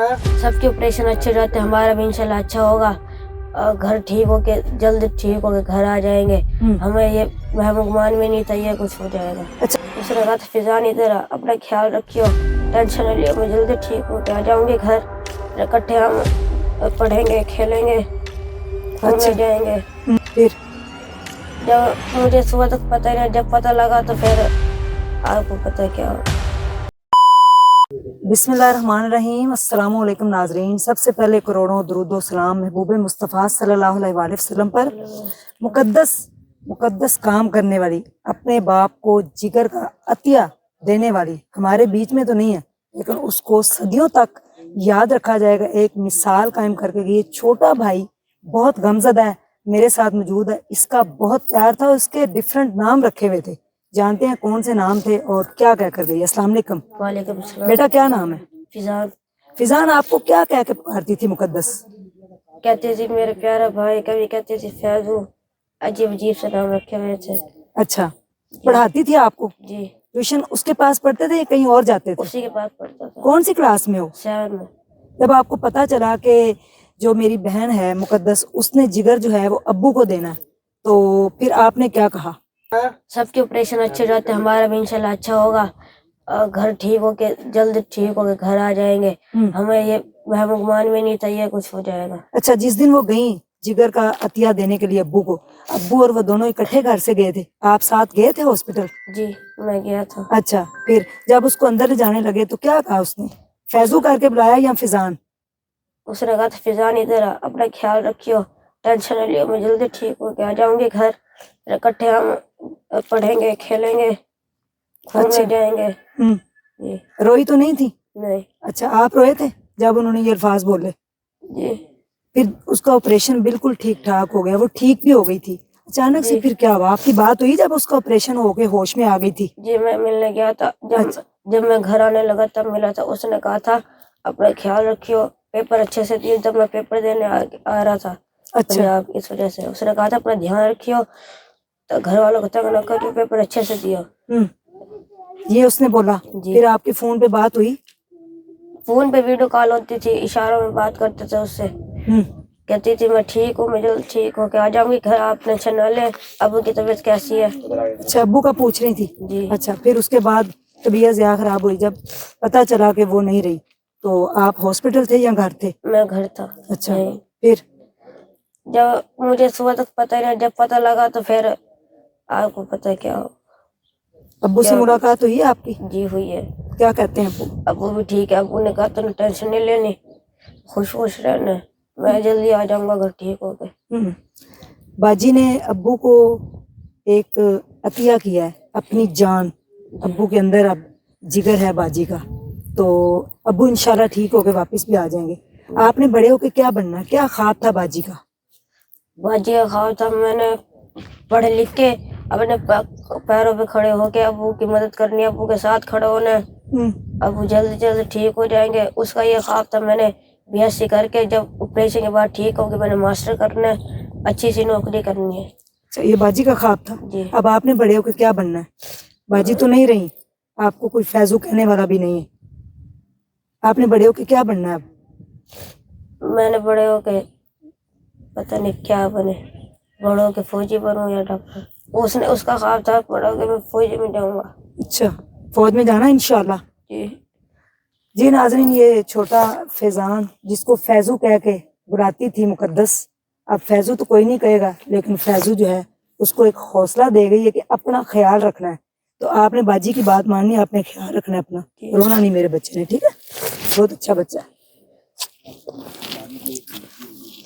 सबके ऑपरेशन अच्छे जाते हैं, हमारा भी इंशाल्लाह अच्छा होगा और घर ठीक होके जल्द ठीक होके घर आ जाएंगे। हमें ये वहम गुमान में नहीं था ये कुछ हो जाएगा। अच्छा, उसने कहा था फिजान इधर अपना ख्याल रखियो, टेंशन न लियो, मैं जल्दी ठीक होके आ जाऊंगी घर, इकट्ठे हम पढ़ेंगे खेलेंगे घूमने जाएंगे। फिर जब मुझे सुबह तक पता ही नहीं, जब पता लगा तो फिर आपको पता क्या हो। बिस्मिल्लाहिर्रहमानिर्रहीम। अस्सलाम वालेकुम नाजरीन। सबसे पहले करोड़ों दुरूद व सलाम महबूब मुस्तफ़ा सल्लल्लाहु अलैहि वसल्लम पर। मुकद्दस काम करने वाली, अपने बाप को जिगर का अतिया देने वाली हमारे बीच में तो नहीं है, लेकिन उसको सदियों तक याद रखा जाएगा। एक मिसाल कायम करके कि ये छोटा भाई बहुत गमज़दा है, मेरे साथ मौजूद है। इसका बहुत प्यार था, उसके डिफरेंट नाम रखे हुए थे। जानते हैं कौन से नाम थे और क्या कह कर गई? अस्सलाम वालेकुम। वालेकुम सलाम। बेटा क्या नाम है? फिजान। फिजान आपको क्या कह के पुकारती थी मुकद्दस? कहते थे मेरे प्यारा भाई, कभी कहते थे फैजू, अजीब अजीब से नाम रखे हुए थे। अच्छा, पढ़ाती थी आपको? जी। ट्यूशन उसके पास पढ़ते थे या कहीं और जाते थे? उसी के पास पढ़ता था। कौन सी क्लास में हो? 7 में। जब आपको पता चला कि जो मेरी बहन है मुकद्दस, उसने जिगर जो है वो अब्बू को देना है, तो फिर आपने क्या कहा? सबके ऑपरेशन अच्छे जाते हैं, हमारा भी इंशाल्लाह अच्छा होगा और घर ठीक होके जल्द ठीक होके घर आ जाएंगे। हमें ये वहम गुमान में नहीं था ये कुछ हो जाएगा। अच्छा, जिस दिन वो गई जिगर का अतिया देने के लिए अब्बू को, अब्बू और वो दोनों इकट्ठे घर से गए थे, आप साथ गए थे हॉस्पिटल? जी, मैं गया था। अच्छा, फिर जब उसको अंदर ले जाने लगे तो क्या कहा उसने? फैजू करके बुलाया या फिजान? उसने कहा था फिजान इधर अपना ख्याल रखियो, टेंशन न लियो, मैं जल्दी ठीक होके आ जाऊंगी घर, इकट्ठे हम पढ़ेंगे खेलेंगे घूमने जाएंगे। जी। रोई तो नहीं थी? नहीं। अच्छा, आप रोए थे जब उन्होंने ये अल्फाज बोले? जी। फिर उसका ऑपरेशन बिल्कुल ठीक ठाक हो गया, वो ठीक भी हो गई थी। अचानक से जी। फिर क्या हुआ? आपकी बात हुई जब उसका ऑपरेशन हो के होश में आ गई थी? जी, मैं मिलने गया था, जब मैं घर आने लगा तब मिला था। उसने कहा था अपना ख्याल रखियो, पेपर अच्छे से दिए। जब मैं पेपर देने आ रहा था पंजाब, इस वजह से उसने कहा था अपना ध्यान रखियो, तो घर वालों को तंग न करियो, पेपर अच्छे से दियो। ये उसने बोला। फिर आपके फोन पे बात हुई? फोन पे वीडियो कॉल होती थी, इशारों में बात करते थे उससे। कहती थी मैं ठीक हूँ, मैं जल्द ठीक होके आ जाऊंगी घर, आप टेंशन न ले, अब्बू की तबीयत कैसी है। अच्छा, अब्बू का पूछ रही थी? जी। अच्छा, फिर उसके बाद तबीयत ज्यादा खराब हुई, जब पता चला कि वो नहीं रही, तो आप हॉस्पिटल थे या घर थे? मैं घर था। अच्छा, फिर जब मुझे सुबह तक पता ही नहीं, जब पता लगा तो फिर आपको पता क्या हो। अब्बू से मुलाकात हुई है आपकी? जी हुई है। क्या कहते हैं अब्बू? अब्बू भी ठीक है, अब्बू ने कहा तो टेंशन नहीं लेनी, खुश खुश रहना, मैं जल्दी आ जाऊंगा घर ठीक होके। बाजी ने अब्बू को एक अतिया किया है, अपनी जान। अब्बू के अंदर अब जिगर है बाजी का, तो अब्बू इंशाल्लाह ठीक होके वापस भी आ जाएंगे। आपने बड़े होके क्या बनना है? क्या ख्वाब था बाजी का? बाजी का ख्वाब था मैंने पढ़ लिख के अपने पैरों पे खड़े होके अब्बू की मदद करनी, अब्बू के साथ खड़े होना, अब्बू जल्दी जल्दी ठीक हो जाएंगे। उसका ये ख्वाब था। मैंने बीएससी करके जब ऑपरेशन के बाद ठीक होके मैंने मास्टर करना है, अच्छी सी नौकरी करनी है। अच्छा, ये बाजी का ख्वाब था। जी। अब आपने बड़े होके क्या बनना है? बाजी तो नहीं रही, आपको कोई फैजू कहने वाला भी नहीं है। आपने बड़े होके क्या बनना है अब? मैंने बड़े होके पता नहीं क्या बने, बड़े होके फौजी बनूं या डॉक्टर। उसका ख्वाब था बड़ा होके मैं फौजी में जाऊंगा। अच्छा, फौज में जाना इंशाल्लाह। जी। जी नाज़रीन, ये छोटा फैजान जिसको फैजू कह के बुलाती थी मुकद्दस, अब फैजू तो कोई नहीं कहेगा, लेकिन फैजू जो है उसको एक हौसला दे गई है कि अपना ख्याल रखना है। तो आपने बाजी की बात माननी है, आपने ख्याल रखना है अपना, रोना नहीं मेरे बच्चे ने, ठीक है? बहुत अच्छा बच्चा है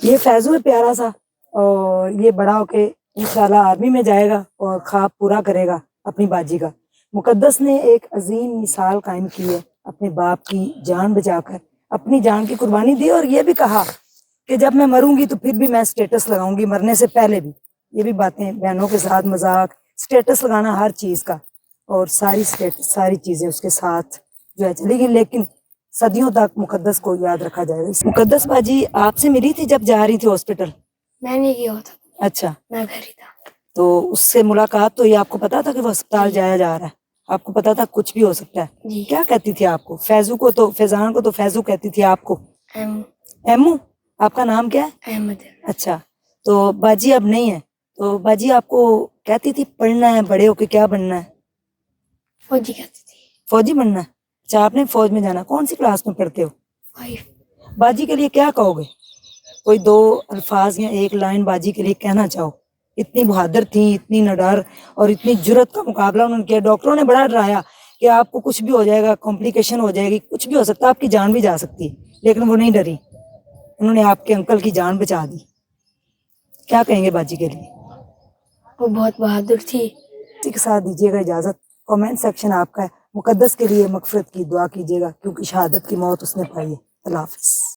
ये फैजू है, प्यारा सा, और ये बड़ा होके इंशाल्लाह आर्मी में जाएगा और ख्वाब पूरा करेगा अपनी बाजी का। मुकद्दस ने एक अजीम मिसाल कायम की है, अपने बाप की जान बचाकर अपनी जान की कुर्बानी दी, और ये भी कहा कि जब मैं मरूंगी तो फिर भी मैं स्टेटस लगाऊंगी, मरने से पहले भी। ये भी बातें बहनों के साथ मजाक, स्टेटस लगाना हर चीज का, और सारी चीजें उसके साथ जो है चली गई, लेकिन सदियों तक मुकद्दस को याद रखा जाएगा। मुकद्दस बाजी आपसे मिली थी जब जा रही थी हॉस्पिटल? मैं नहीं गया था। अच्छा, मैं घर ही था। तो उससे मुलाकात तो ये आपको पता था कि वो अस्पताल जाया जा रहा है? آپ کو پتا تھا کچھ بھی ہو سکتا ہے؟ جی کیا کہتی تھی آپ کو؟ فیضو کو تو فیضان کو تو فیضو کہتی تھی، آپ کو ایمو. آپ کا نام کیا ہے؟ احمد. اچھا، تو باجی اب نہیں ہے، تو باجی آپ کو کہتی تھی پڑھنا ہے، بڑے ہو کے کیا بننا ہے؟ فوجی کہتی تھی. فوجی بننا ہے. اچھا، آپ نے فوج میں جانا. کون سی کلاس میں پڑھتے ہو؟ 5. باجی کے لیے کیا کہو گے؟ کوئی 2 الفاظ یا 1 لائن باجی کے لیے کہنا چاہو. اتنی بہادر تھیں، اتنی نڈر اور اتنی جرت کا مقابلہ انہوں نے کیا. ڈاکٹروں نے بڑا ڈرایا کہ آپ کو کچھ بھی ہو جائے گا، کمپلیکیشن ہو جائے گی، کچھ بھی ہو سکتا ہے، آپ کی جان بھی جا سکتی ہے، لیکن وہ نہیں ڈری. انہوں نے آپ کے انکل کی جان بچا دی. کیا کہیں گے باجی کے لیے؟ وہ بہت بہادر تھی. اسی کے ساتھ دیجیے گا اجازت. کامنٹ سیکشن آپ کا ہے. مقدس کے لیے مغفرت کی دعا کیجیے گا کیونکہ شہادت کی موت اس نے پائی ہے. اللہ حافظ.